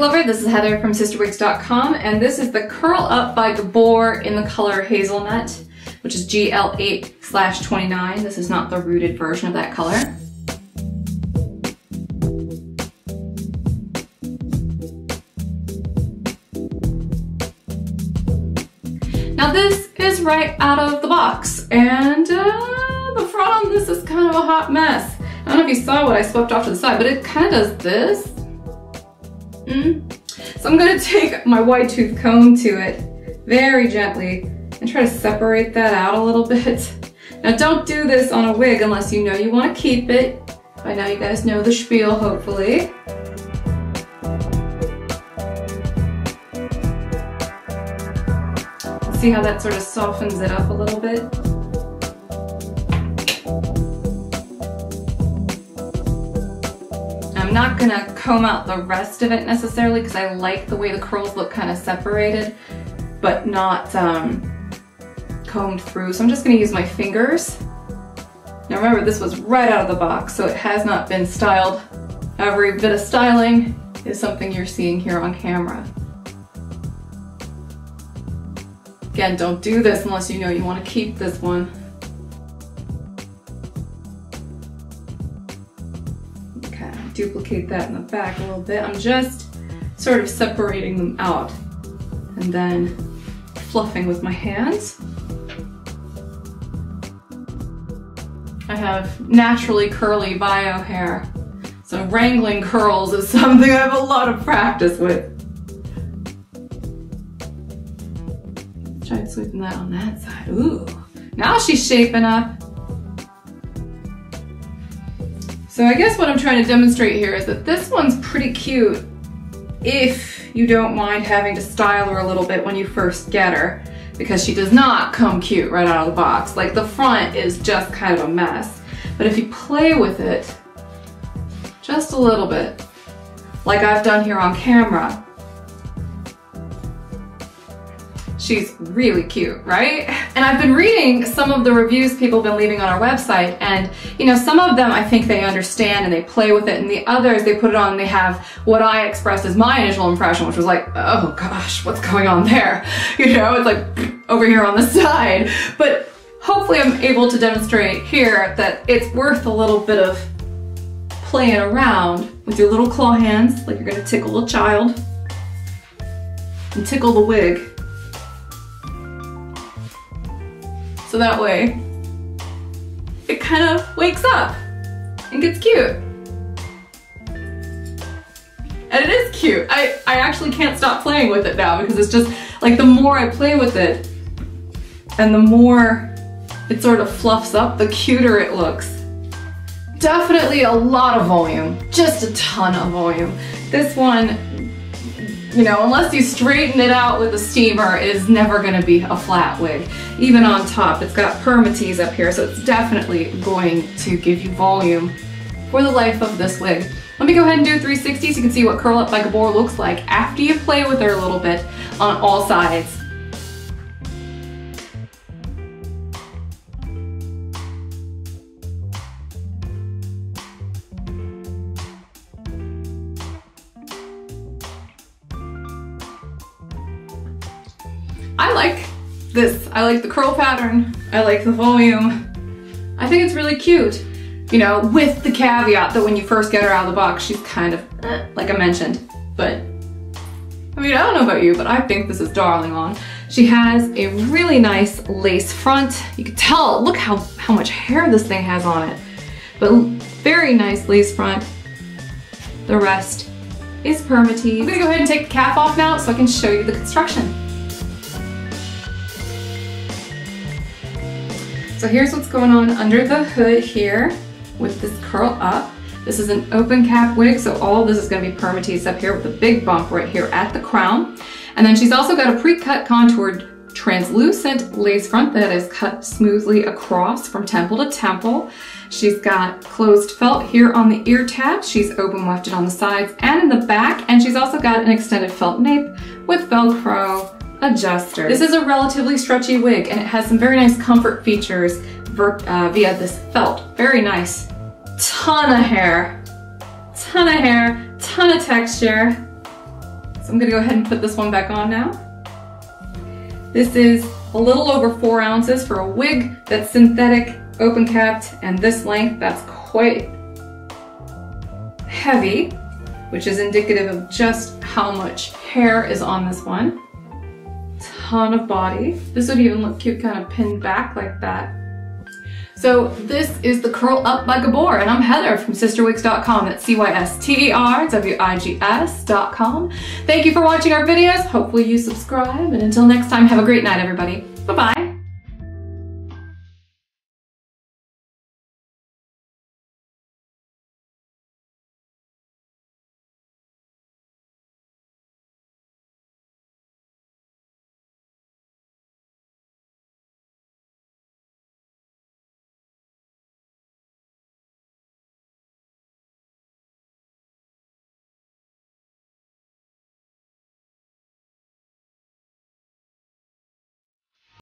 wig lover, this is Heather from CysterWigs.com, and this is the Curl Up by Gabor in the color Hazelnut, which is GL8/29. This is not the rooted version of that color. Now this is right out of the box, and the front on this is kind of a hot mess. I don't know if you saw what I swept off to the side, but it kind of does this. So I'm going to take my wide tooth comb to it very gently and try to separate that out a little bit. Now don't do this on a wig unless you know you want to keep it. By now you guys know the spiel, hopefully. See how that sort of softens it up a little bit? I'm not gonna comb out the rest of it necessarily because I like the way the curls look kind of separated, but not combed through. So I'm just gonna use my fingers. Now remember, this was right out of the box, so it has not been styled. Every bit of styling is something you're seeing here on camera. Again, don't do this unless you know you want to keep this one. Okay, duplicate that in the back a little bit. I'm just sort of separating them out and then fluffing with my hands. I have naturally curly bio hair, so wrangling curls is something I have a lot of practice with. Try sweeping that on that side. Ooh, now she's shaping up. So I guess what I'm trying to demonstrate here is that this one's pretty cute if you don't mind having to style her a little bit when you first get her, because she does not come cute right out of the box. Like, the front is just kind of a mess. But if you play with it just a little bit, like I've done here on camera, she's really cute, right? And I've been reading some of the reviews people have been leaving on our website, and you know, some of them I think they understand and they play with it, and the others they put it on and they have what I expressed as my initial impression, which was like, oh gosh, what's going on there? You know, it's like over here on the side. But hopefully I'm able to demonstrate here that it's worth a little bit of playing around with your little claw hands, like you're gonna tickle a child, and tickle the wig. So that way, it kind of wakes up and gets cute. And it is cute. I actually can't stop playing with it now because it's just, like, the more I play with it and the more it sort of fluffs up, the cuter it looks. Definitely a lot of volume, just a ton of volume. This one, you know, unless you straighten it out with a steamer, it is never gonna be a flat wig. Even on top, it's got permatease up here, so it's definitely going to give you volume for the life of this wig. Let me go ahead and do a 360 so you can see what Curl Up by Gabor looks like after you play with her a little bit on all sides. I like this. I like the curl pattern. I like the volume. I think it's really cute. You know, with the caveat that when you first get her out of the box, she's kind of, like I mentioned. But, I mean, I don't know about you, but I think this is darling on. She has a really nice lace front. You can tell, look how much hair this thing has on it. But very nice lace front. The rest is permatease. I'm gonna go ahead and take the cap off now so I can show you the construction. So here's what's going on under the hood here with this curl up. This is an open cap wig, so all of this is going to be permatease up here with a big bump right here at the crown. And then she's also got a pre-cut contoured translucent lace front that is cut smoothly across from temple to temple. She's got closed felt here on the ear tabs. She's open wefted on the sides and in the back. And she's also got an extended felt nape with Velcro adjuster. This is a relatively stretchy wig and it has some very nice comfort features via this felt. Very nice. Ton of hair, ton of texture. So I'm gonna go ahead and put this one back on now. This is a little over 4 ounces for a wig that's synthetic, open capped, and this length. That's quite heavy, which is indicative of just how much hair is on this one. Ton of body. This would even look cute kind of pinned back like that. So this is the Curl Up by Gabor, and I'm Heather from CysterWigs.com. That's CysterWigs.com. Thank you for watching our videos. Hopefully you subscribe, and until next time, have a great night, everybody. Bye-bye.